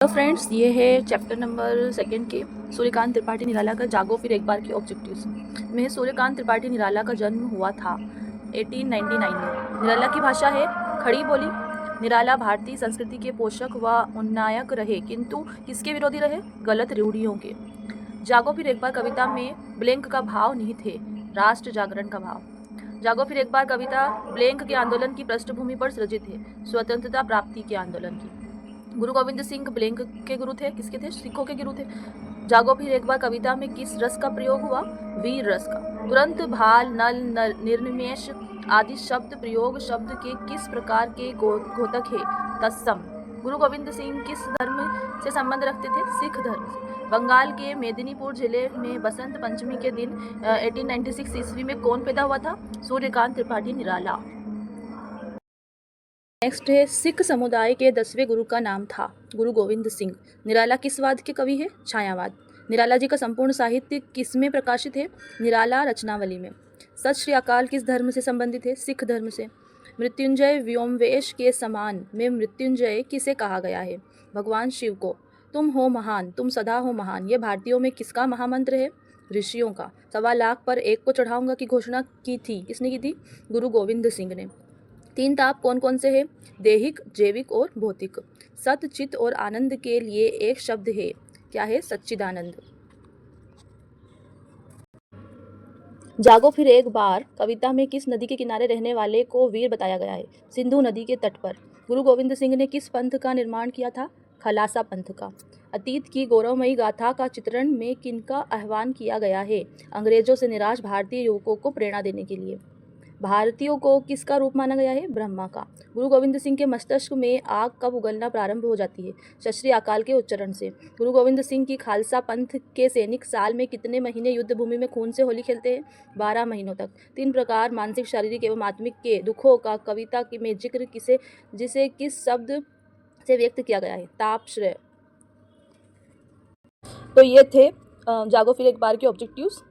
तो फ्रेंड्स, ये है चैप्टर नंबर 2 के सूर्यकांत त्रिपाठी निराला का जागो फिर एक बार के ऑब्जेक्टिव्स में। सूर्यकांत त्रिपाठी निराला का जन्म हुआ था 1899 में। निराला की भाषा है खड़ी बोली। निराला भारतीय संस्कृति के पोषक व उन्नायक रहे, किंतु किसके विरोधी रहे? गलत रूढ़ियों के। जागो फिर एक बार कविता में ब्लैंक का भाव निहित है, राष्ट्र जागरण का भाव। जागो फिर एक बार कविता ब्लैंक के आंदोलन की पृष्ठभूमि पर सृजित है, स्वतंत्रता प्राप्ति के आंदोलन की। गुरु गोविंद सिंह ब्लैंक के गुरु थे। किसके थे? सिखों के गुरु थे। जागो फिर एक बार कविता में किस रस का प्रयोग हुआ? वीर रस का। तुरंत, भाल, नल, निर्निमेष आदि शब्द प्रयोग शब्द के किस प्रकार के घोतक है? तत्सम। गुरु गोविंद सिंह किस धर्म से संबंध रखते थे? सिख धर्म से। बंगाल के मेदिनीपुर जिले में बसंत पंचमी के दिन 1896 ईस्वी में कौन पैदा हुआ था? सूर्यकांत त्रिपाठी निराला। नेक्स्ट है, सिख समुदाय के 10वें गुरु का नाम था गुरु गोविंद सिंह। निराला किस वाद के कवि है? छायावाद। निराला जी का संपूर्ण साहित्य किस में प्रकाशित है? निराला रचनावली में। सत श्री अकाल किस धर्म से संबंधित है? सिख धर्म से। मृत्युंजय व्योमवेश के समान में मृत्युंजय किसे कहा गया है? भगवान शिव को। तुम हो महान, तुम सदा हो महान, ये भारतीयों में किसका महामंत्र है? ऋषियों का। 1.25 लाख पर एक को चढ़ाऊंगा की घोषणा की थी। किसने की थी? गुरु गोविंद सिंह ने। 3 ताप कौन कौन से हैं? देहिक, जैविक और भौतिक। सत, चित और आनंद के लिए एक शब्द है। क्या है? सच्चिदानंद। जागो फिर एक बार कविता में किस नदी के किनारे रहने वाले को वीर बताया गया है? सिंधु नदी के तट पर। गुरु गोविंद सिंह ने किस पंथ का निर्माण किया था? खलासा पंथ का। अतीत की गौरवमयी गाथा का चित्रण में किनका आह्वान किया गया है? अंग्रेजों से निराश भारतीय युवकों को प्रेरणा देने के लिए। भारतीयों को किसका रूप माना गया है? ब्रह्मा का। गुरु गोविंद सिंह के मस्तिष्क में आग कब उगलना प्रारंभ हो जाती है? सत श्री अकाल के उच्चारण से। गुरु गोविंद सिंह की खालसा पंथ के सैनिक साल में कितने महीने युद्ध भूमि में खून से होली खेलते हैं? 12 महीनों तक। 3 प्रकार मानसिक, शारीरिक एवं आत्मिक के दुखों का कविता में जिक्र जिसे किस शब्द से व्यक्त किया गया है? तापश्रय। तो ये थे जागो फिर एक बार के ऑब्जेक्टिव्स।